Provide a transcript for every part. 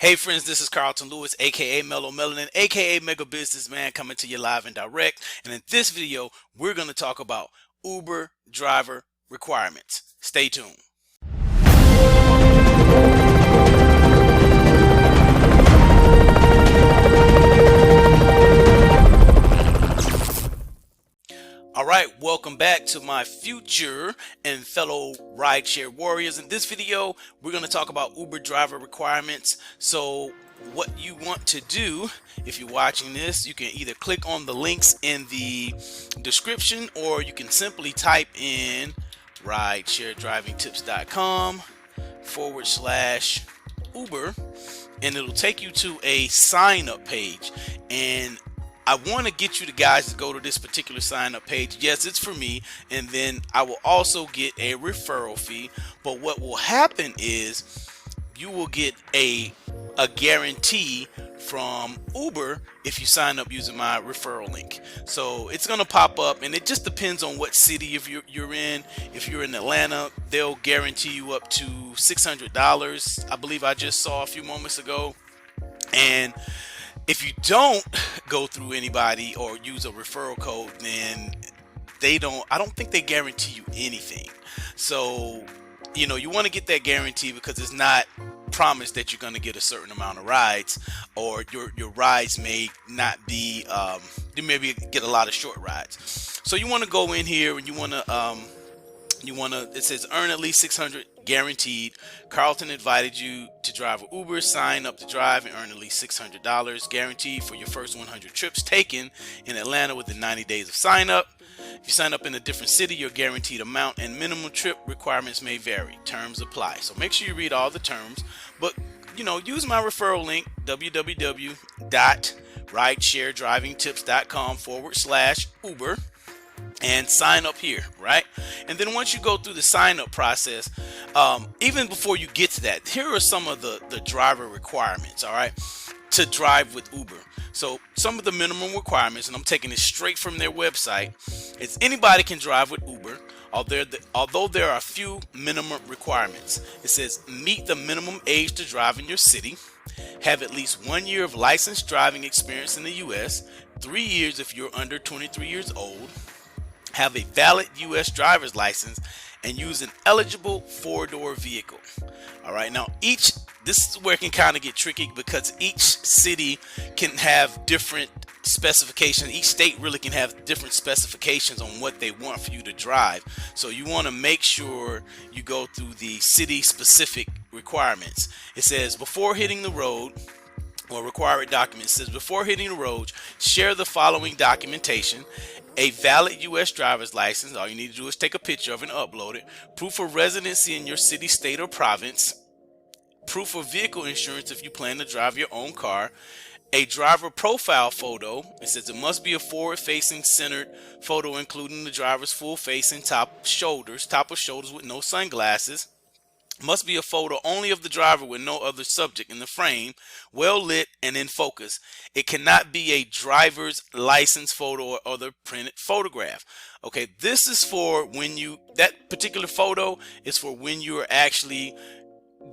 Hey friends, this is Carlton Lewis, aka Mellow Melanin, aka Mega Businessman, coming to you live and direct. And in this video, we're going to talk about Uber driver requirements. Stay tuned. All right, welcome back to my future and fellow rideshare warriors. In this video, we're going to talk about Uber driver requirements. So what you want to do, if you're watching this, you can either click on the links in the description, or you can simply type in ridesharedrivingtips.com/Uber, and it'll take you to a sign up page. And I want to get you guys to go to this particular sign up page. Yes, it's for me, and then I will also get a referral fee. But what will happen is you will get a guarantee from Uber if you sign up using my referral link. So it's going to pop up, and it just depends on what city you're in. If you're in Atlanta, they'll guarantee you up to $600. I believe I just saw a few moments ago. And if you don't go through anybody or use a referral code, then I don't think they guarantee you anything. So, you want to get that guarantee, because it's not promised that you're going to get a certain amount of rides, or your rides may not be, you maybe get a lot of short rides. So you want to go in here and you want to, it says earn at least 600 guaranteed. Carlton invited you to drive Uber. Sign up to drive and earn at least $600 guaranteed for your first 100 trips taken in Atlanta within 90 days of sign up. If you sign up in a different city, your guaranteed amount and minimum trip requirements may vary. Terms apply. So make sure you read all the terms, but use my referral link, www.ridesharedrivingtips.com/Uber, and sign up here, right? And then once you go through the sign up process, even before you get to that, here are some of the driver requirements, all right, to drive with Uber. So some of the minimum requirements, and I'm taking it straight from their website, is anybody can drive with Uber, although there are a few minimum requirements. It says meet the minimum age to drive in your city, have at least 1 year of licensed driving experience in the US, 3 years if you're under 23 years old, have a valid U.S. driver's license, and use an eligible four-door vehicle. All right, now this is where it can kind of get tricky, because each city can have different specifications. Each state really can have different specifications on what they want for you to drive. So you want to make sure you go through the city-specific requirements. It says before hitting the road, or required documents, says before hitting the road, share the following documentation: a valid U.S. driver's license. All you need to do is take a picture of it and upload it. Proof of residency in your city, state, or province. Proof of vehicle insurance if you plan to drive your own car. A driver profile photo. It says it must be a forward-facing centered photo, including the driver's full face and top of shoulders with no sunglasses. Must be a photo only of the driver with no other subject in the frame, well lit and in focus. It cannot be a driver's license photo or other printed photograph. Okay, this is for when that particular photo is for when you are actually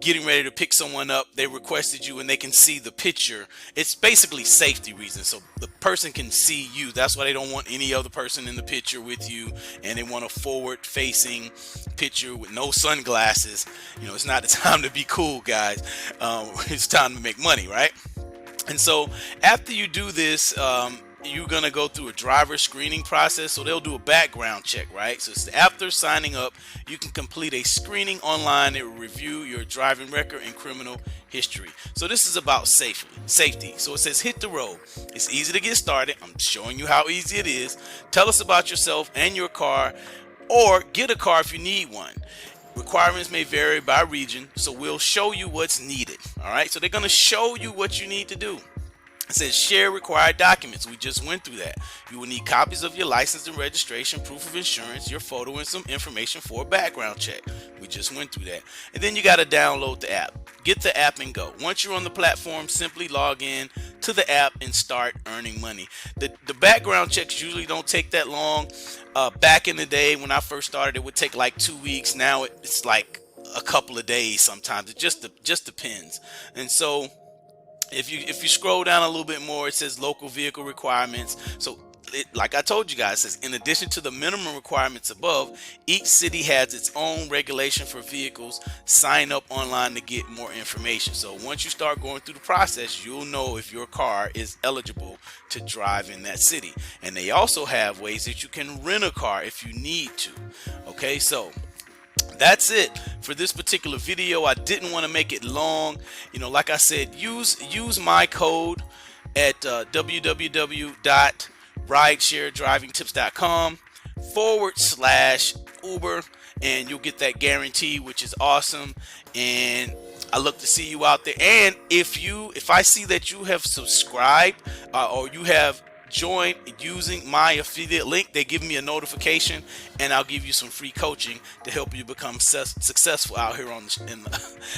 getting ready to pick someone up. They requested you and they can see the picture. It's basically safety reasons, so the person can see you. That's why they don't want any other person in the picture with you, and they want a forward facing picture with no sunglasses. It's not the time to be cool, guys. It's time to make money, right? And so after you do this, you're gonna go through a driver screening process. So they'll do a background check, right? So after signing up, you can complete a screening online. It will review your driving record and criminal history. So this is about safety. So it says hit the road. It's easy to get started. I'm showing you how easy it is. Tell us about yourself and your car, or get a car if you need one. Requirements may vary by region, so we'll show you what's needed. All right, so they're going to show you what you need to do. It says share required documents. We just went through that. You will need copies of your license and registration, proof of insurance, your photo, and some information for a background check. We just went through that. And then you got to download the app. Get the app and go. Once you're on the platform, simply log in to the app and start earning money. The background checks usually don't take that long. Back in the day when I first started, it would take like 2 weeks. Now it's like a couple of days sometimes. It just depends. And so If you scroll down a little bit more, it says local vehicle requirements. So like I told you guys, it says in addition to the minimum requirements above, each city has its own regulation for vehicles. Sign up online to get more information. So once you start going through the process, you'll know if your car is eligible to drive in that city. And they also have ways that you can rent a car if you need to. Okay, so that's it for this particular video. I didn't want to make it long. Like I said, use my code at www.ridesharedrivingtips.com/Uber, and you'll get that guarantee, which is awesome. And I look to see you out there. And if I see that you have subscribed or you have join using my affiliate link, they give me a notification, and I'll give you some free coaching to help you become successful out here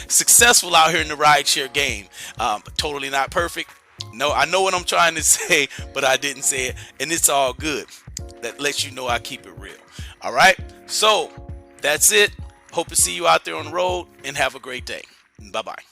successful out here in the rideshare game. But totally not perfect. No, I know what I'm trying to say, but I didn't say it, and it's all good. That lets you know I keep it real. All right, so that's it. Hope to see you out there on the road, and have a great day. Bye bye.